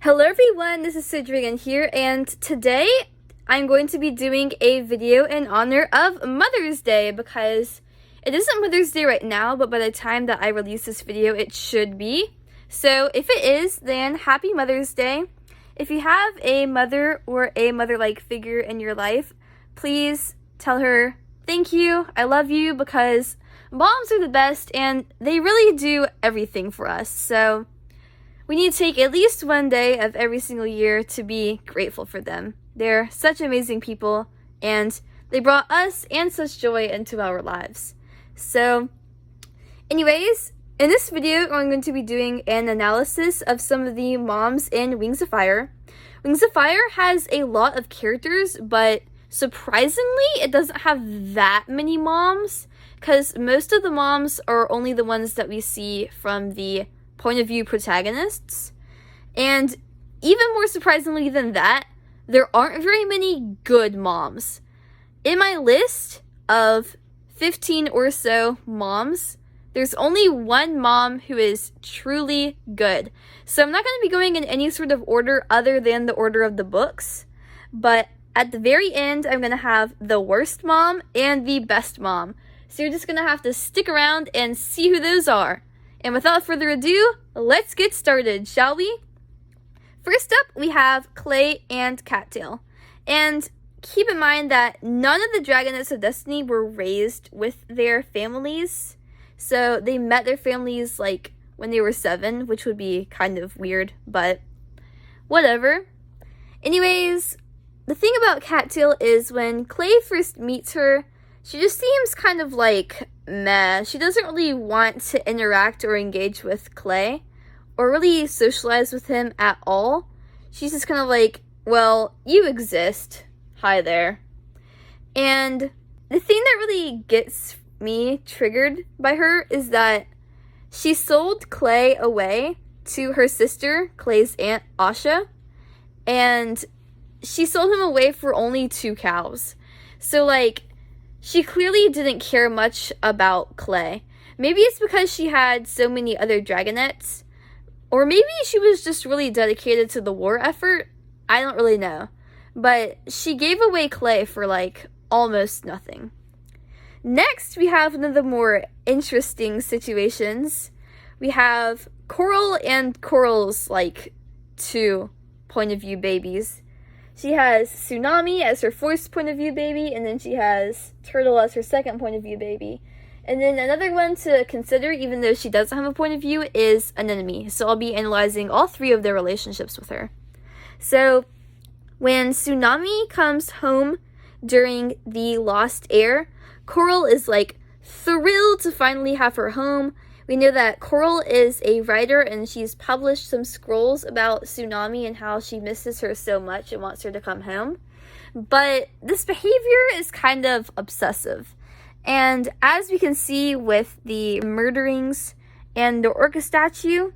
Hello everyone, this is Sidrigan here, and today I'm going to be doing a video in honor of Mother's Day because it isn't Mother's Day right now, but by the time that I release this video, it should be. So if it is, then happy Mother's Day. If you have a mother or a mother-like figure in your life, please tell her thank you, I love you, because moms are the best and they really do everything for us. So we need to take at least one day of every single year to be grateful for them. They're such amazing people, and they brought us and such joy into our lives. So, anyways, in this video, I'm going to be doing an analysis of some of the moms in Wings of Fire. Wings of Fire has a lot of characters, but surprisingly, it doesn't have that many moms, because most of the moms are only the ones that we see from the point of view protagonists. And even more surprisingly than that, there aren't very many good moms. In my list of 15 or so moms, there's only one mom who is truly good. So I'm not going to be going in any sort of order other than the order of the books. But at the very end, I'm going to have the worst mom and the best mom. So you're just going to have to stick around and see who those are. And without further ado, let's get started, shall we? First up, we have Clay and Cattail. And keep in mind that none of the Dragonets of Destiny were raised with their families. So they met their families like when they were 7, which would be kind of weird, but whatever. Anyways, the thing about Cattail is when Clay first meets her, she just seems kind of like meh. She doesn't really want to interact or engage with Clay or really socialize with him at all. She's just kind of like, well, you exist. Hi there. And the thing that really gets me triggered by her is that she sold Clay away to her sister, Clay's aunt, Asha, and she sold him away for only 2 cows. So, like, she clearly didn't care much about Clay. Maybe it's because she had so many other Dragonets, or maybe she was just really dedicated to the war effort. I don't really know. But she gave away Clay for, like, almost nothing. Next, we have one of the more interesting situations. We have Coral and Coral's, like, 2 point of view babies. She has Tsunami as her first point of view baby, and then she has Turtle as her second point of view baby. And then another one to consider, even though she doesn't have a point of view, is Anemone. So I'll be analyzing all 3 of their relationships with her. So when Tsunami comes home during the Lost Heir, Coral is like thrilled to finally have her home. We know that Coral is a writer and she's published some scrolls about Tsunami and how she misses her so much and wants her to come home. But this behavior is kind of obsessive. And as we can see with the murderings and the Orca statue,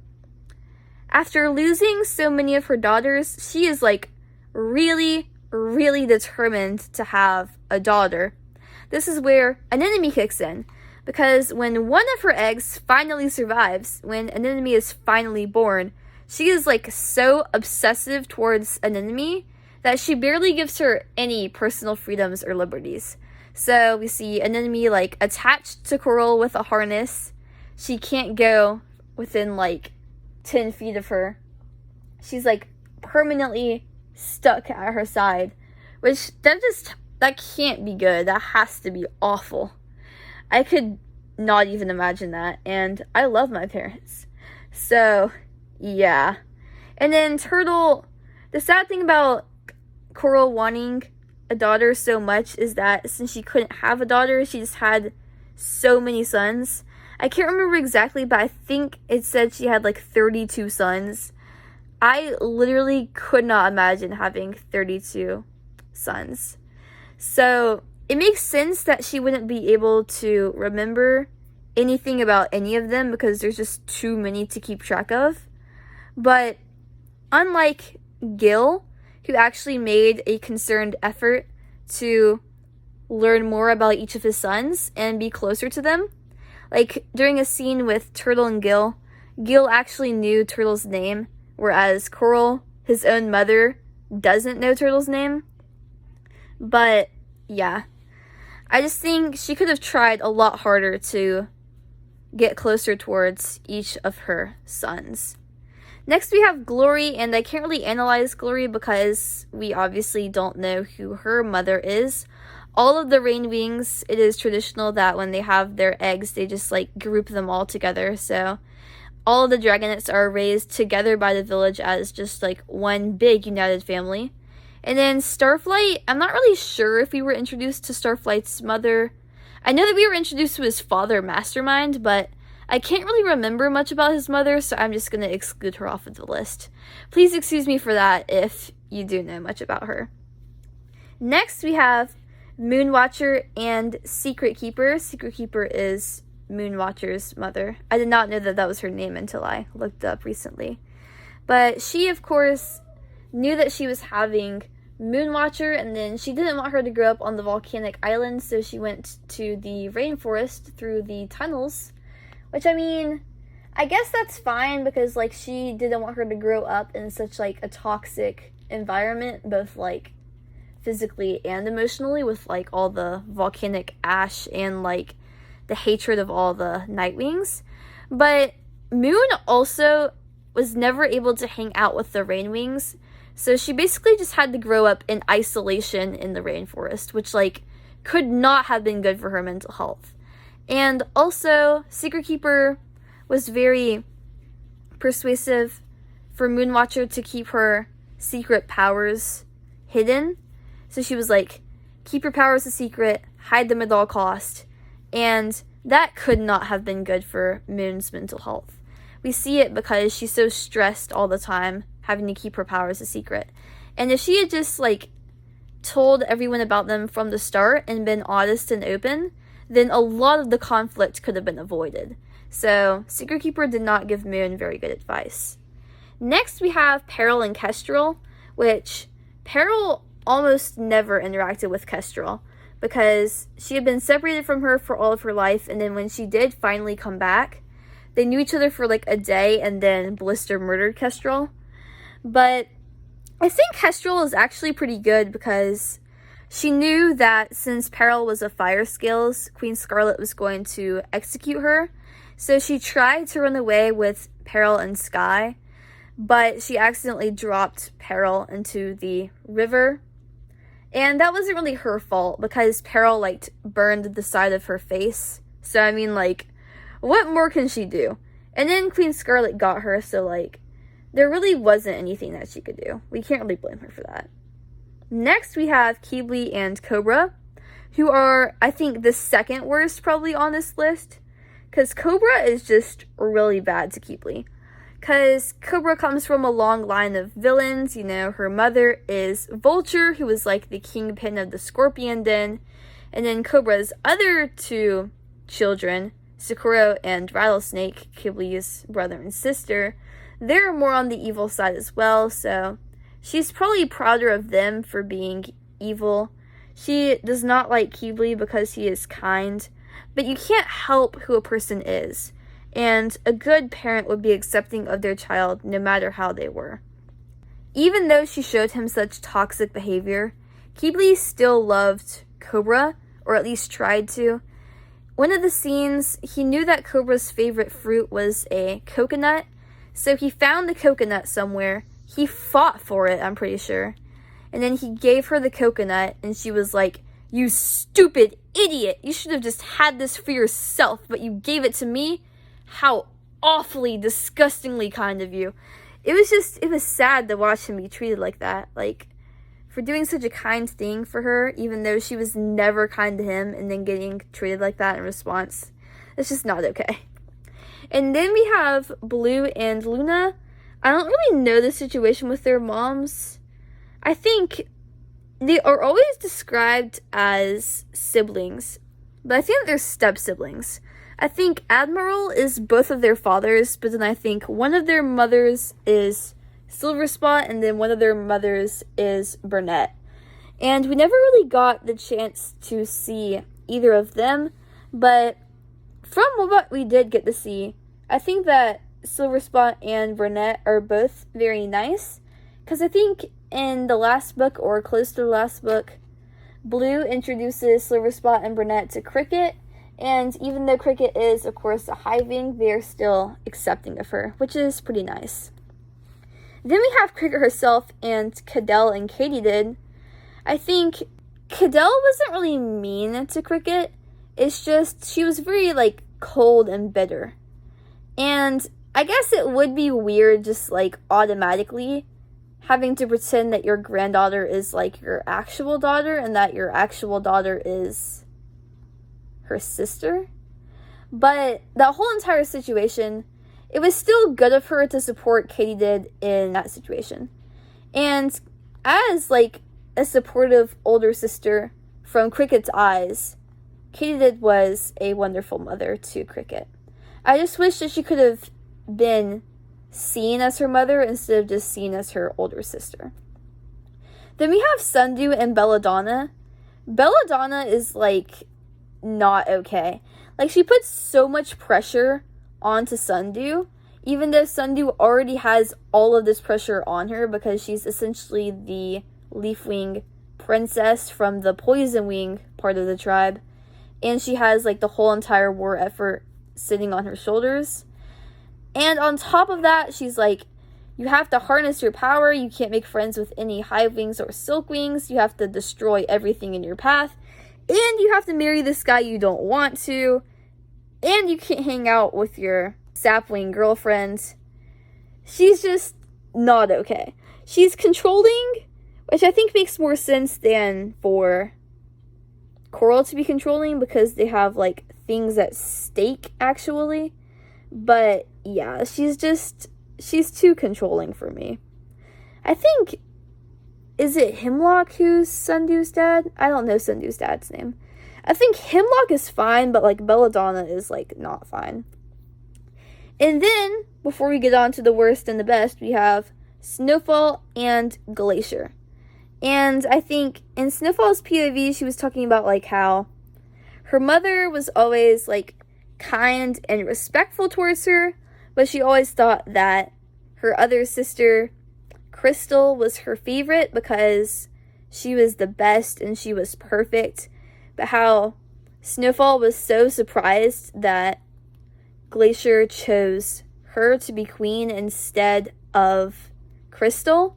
after losing so many of her daughters, she is like really, really determined to have a daughter. This is where Anemone kicks in. Because when one of her eggs finally survives, when Anemone is finally born, she is like so obsessive towards Anemone that she barely gives her any personal freedoms or liberties. So we see Anemone like attached to Coral with a harness. She can't go within like 10 feet of her. She's like permanently stuck at her side, which that can't be good. That has to be awful. I could not even imagine that, and I love my parents. So, yeah. And then Turtle, the sad thing about Coral wanting a daughter so much is that since she couldn't have a daughter, she just had so many sons. I can't remember exactly, but I think it said she had like 32 sons. I literally could not imagine having 32 sons. So it makes sense that she wouldn't be able to remember anything about any of them because there's just too many to keep track of. But unlike Gil, who actually made a concerted effort to learn more about each of his sons and be closer to them, like during a scene with Turtle and Gil actually knew Turtle's name, whereas Coral, his own mother doesn't know Turtle's name. But yeah, I just think she could have tried a lot harder to get closer towards each of her sons. Next we have Glory, and I can't really analyze Glory because we obviously don't know who her mother is. All of the Rain Wings, it is traditional that when they have their eggs, they just like group them all together. So all of the Dragonets are raised together by the village as just like one big united family. And then Starflight, I'm not really sure if we were introduced to Starflight's mother. I know that we were introduced to his father, Mastermind, but I can't really remember much about his mother, so I'm just going to exclude her off of the list. Please excuse me for that if you do know much about her. Next, we have Moonwatcher and Secret Keeper. Secret Keeper is Moonwatcher's mother. I did not know that that was her name until I looked up recently. But she, of course, knew that she was having Moonwatcher, and then she didn't want her to grow up on the volcanic island, so she went to the rainforest through the tunnels. Which, I mean, I guess that's fine because, like, she didn't want her to grow up in such, like, a toxic environment, both, like, physically and emotionally, with, like, all the volcanic ash and, like, the hatred of all the Nightwings. But Moon also was never able to hang out with the Rainwings, so she basically just had to grow up in isolation in the rainforest, which, like, could not have been good for her mental health. And also, Secret Keeper was very persuasive for Moonwatcher to keep her secret powers hidden. So she was like, keep your powers a secret, hide them at all cost. And that could not have been good for Moon's mental health. We see it because she's so stressed all the time, having to keep her powers a secret. And if she had just, like, told everyone about them from the start and been honest and open, then a lot of the conflict could have been avoided. So, Secret Keeper did not give Moon very good advice. Next, we have Peril and Kestrel, which Peril almost never interacted with Kestrel because she had been separated from her for all of her life, and then when she did finally come back, they knew each other for like a day, and then Blister murdered Kestrel. But I think Kestrel is actually pretty good because she knew that since Peril was a Fire Scales, Queen Scarlet was going to execute her. So she tried to run away with Peril and Sky, but she accidentally dropped Peril into the river. And that wasn't really her fault because Peril, like, burned the side of her face. So, I mean, like, what more can she do? And then Queen Scarlet got her, so, like, there really wasn't anything that she could do. We can't really blame her for that. Next, we have Keebly and Cobra, who are, I think, the second worst probably on this list, because Cobra is just really bad to Keebly. Because Cobra comes from a long line of villains. You know, her mother is Vulture, who was like the kingpin of the Scorpion Den, and then Cobra's other two children, Sakura and Rattlesnake, Keebly's brother and sister, they're more on the evil side as well, so she's probably prouder of them for being evil. She does not like Keebly because he is kind, but you can't help who a person is, and a good parent would be accepting of their child no matter how they were. Even though she showed him such toxic behavior, Keebly still loved Cobra, or at least tried to. One of the scenes, he knew that Cobra's favorite fruit was a coconut, so he found the coconut somewhere. He fought for it, I'm pretty sure. And then he gave her the coconut, and she was like, "You stupid idiot! You should have just had this for yourself, but you gave it to me? How awfully, disgustingly kind of you." It was sad to watch him be treated like that. Like, for doing such a kind thing for her, even though she was never kind to him, and then getting treated like that in response. It's just not okay. And then we have Blue and Luna. I don't really know the situation with their moms. I think they are always described as siblings, but I think they're step-siblings. I think Admiral is both of their fathers, but then I think one of their mothers is Silverspot, and then one of their mothers is Burnett. And we never really got the chance to see either of them, but from what we did get to see, I think that Silverspot and Burnett are both very nice, because I think in the last book, or close to the last book, Blue introduces Silverspot and Brunette to Cricket, and even though Cricket is, of course, a hiving, they're still accepting of her, which is pretty nice. Then we have Cricket herself and Cattail and Katydid. I think Cattail wasn't really mean to Cricket. It's just she was very, like, cold and bitter. And I guess it would be weird just, like, automatically having to pretend that your granddaughter is, like, your actual daughter and that your actual daughter is her sister. But that whole entire situation, it was still good of her to support Katydid in that situation. And as, like, a supportive older sister from Cricket's eyes, Katydid was a wonderful mother to Cricket. I just wish that she could have been seen as her mother instead of just seen as her older sister. Then we have Sundew and Belladonna. Belladonna is, like, not okay. Like, she puts so much pressure onto Sundew, even though Sundew already has all of this pressure on her because she's essentially the Leafwing princess from the Poison Wing part of the tribe, and she has, like, the whole entire war effort sitting on her shoulders. And on top of that, she's like, you have to harness your power, you can't make friends with any Hivewings or Silkwings, you have to destroy everything in your path, and you have to marry this guy you don't want to, and you can't hang out with your Sapwing girlfriend. She's just not okay. She's controlling, which I think makes more sense than for Coral to be controlling because they have, like, things at stake, actually. But, yeah, she's too controlling for me. I think, is it Hemlock who's Sundew's dad? I don't know Sundew's dad's name. I think Hemlock is fine, but, like, Belladonna is, like, not fine. And then, before we get on to the worst and the best, we have Snowfall and Glacier. And I think in Snowfall's POV, she was talking about, like, how her mother was always, like, kind and respectful towards her, but she always thought that her other sister, Crystal, was her favorite because she was the best and she was perfect. But how Snowfall was so surprised that Glacier chose her to be queen instead of Crystal,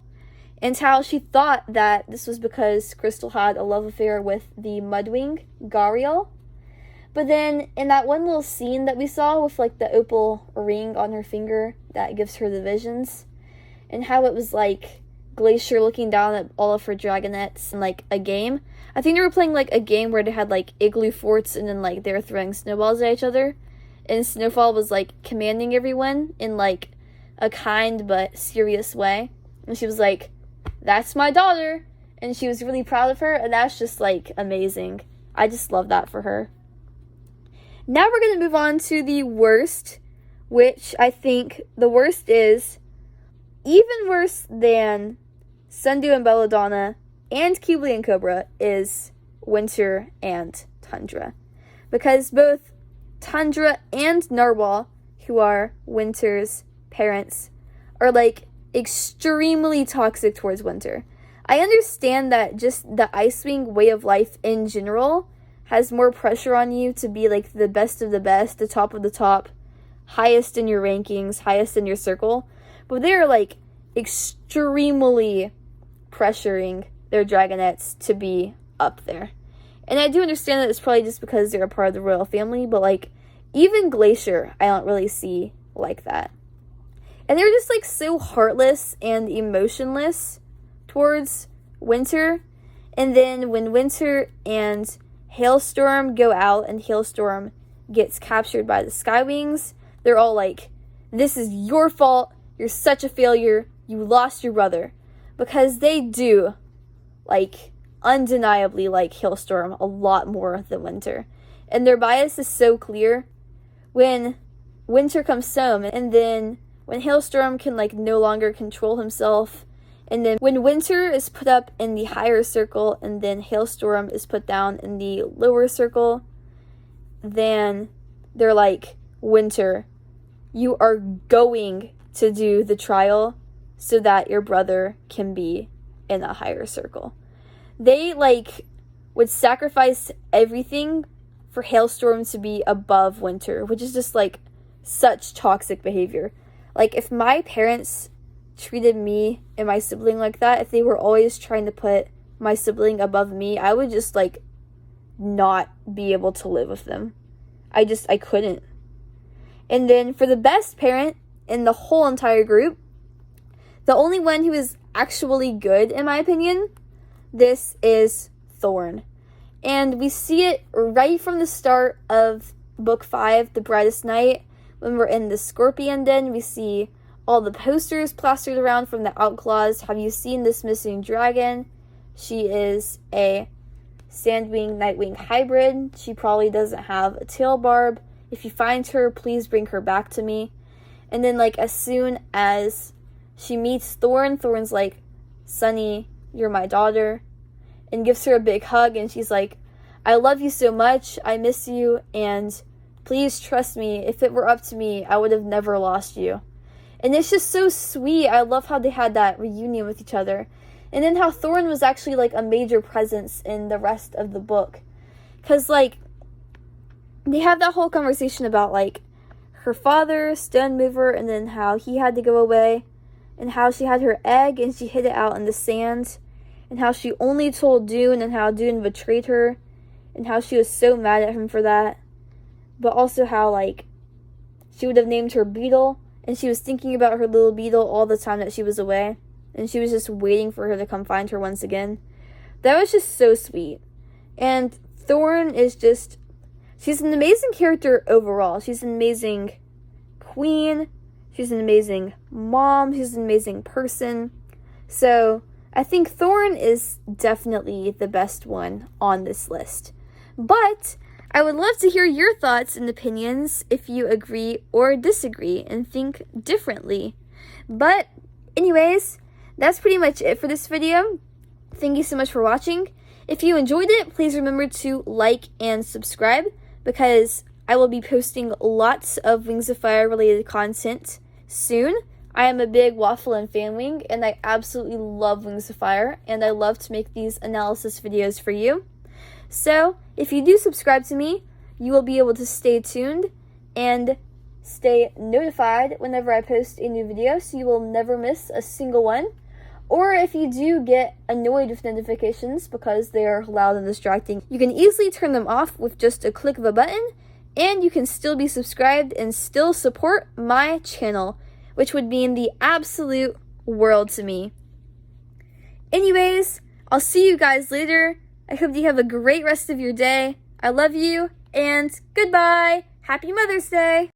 and how she thought that this was because Crystal had a love affair with the Mudwing, Gariel. But then, in that one little scene that we saw with, like, the opal ring on her finger that gives her the visions, and how it was, like, Glacier looking down at all of her dragonets in, like, a game. I think they were playing, like, a game where they had, like, igloo forts and then, like, they were throwing snowballs at each other. And Snowfall was, like, commanding everyone in, like, a kind but serious way. And she was like, that's my daughter. And she was really proud of her, and that's just, like, amazing. I just love that for her. Now we're going to move on to the worst, which I think the worst is even worse than Sundew and Belladonna and Keyblade and Cobra is Winter and Tundra. Because both Tundra and Narwhal, who are Winter's parents, are, like, extremely toxic towards Winter. I understand that just the Icewing way of life in general has more pressure on you to be, like, the best of the best, the top of the top, highest in your rankings, highest in your circle. But they're, like, extremely pressuring their dragonets to be up there. And I do understand that it's probably just because they're a part of the royal family, but, like, even Glacier, I don't really see like that. And they're just, like, so heartless and emotionless towards Winter. And then when Winter and Hailstorm go out and Hailstorm gets captured by the Skywings, they're all like, this is your fault, you're such a failure, you lost your brother. Because they do, like, undeniably like Hailstorm a lot more than Winter. And their bias is so clear. When Winter comes home, and then when Hailstorm can, like, no longer control himself, and then when Winter is put up in the higher circle, and then Hailstorm is put down in the lower circle, then they're like, Winter, you are going to do the trial, so that your brother can be in a higher circle. They, like, would sacrifice everything for Hailstorm to be above Winter, which is just, like, such toxic behavior. Like, if my parents treated me and my sibling like that, if they were always trying to put my sibling above me, I would just, like, not be able to live with them. I couldn't. And then for the best parent in the whole entire group, the only one who is actually good, in my opinion, this is Thorn. And we see it right from the start of book 5, The Brightest Night. When we're in the Scorpion Den, we see all the posters plastered around from the Outlaws. Have you seen this missing dragon? She is a Sandwing Nightwing hybrid. She probably doesn't have a tail barb. If you find her, please bring her back to me. And then, like, as soon as she meets Thorn, Thorn's like, Sunny, you're my daughter, and gives her a big hug, and she's like, I love you so much, I miss you, and please trust me, if it were up to me, I would have never lost you. And it's just so sweet. I love how they had that reunion with each other. And then how Thorn was actually, like, a major presence in the rest of the book. Because, like, they have that whole conversation about, like, her father, Stone Mover, and then how he had to go away, and how she had her egg and she hid it out in the sand, and how she only told Dune, and how Dune betrayed her, and how she was so mad at him for that. But also how, like, she would have named her Beetle, and she was thinking about her little Beetle all the time that she was away, and she was just waiting for her to come find her once again. That was just so sweet. And Thorn is just, she's an amazing character overall. She's an amazing queen. She's an amazing mom. She's an amazing person. So I think Thorn is definitely the best one on this list. But I would love to hear your thoughts and opinions if you agree or disagree and think differently. But anyways, that's pretty much it for this video. Thank you so much for watching. If you enjoyed it, please remember to like and subscribe, because I will be posting lots of Wings of Fire related content soon. I am a big Waffle and Fan Wing, and I absolutely love Wings of Fire, and I love to make these analysis videos for you. So, if you do subscribe to me, you will be able to stay tuned and stay notified whenever I post a new video, so you will never miss a single one. Or if you do get annoyed with notifications because they are loud and distracting, you can easily turn them off with just a click of a button, and you can still be subscribed and still support my channel, which would mean the absolute world to me. Anyways, I'll see you guys later. I hope you have a great rest of your day. I love you, and goodbye. Happy Mother's Day.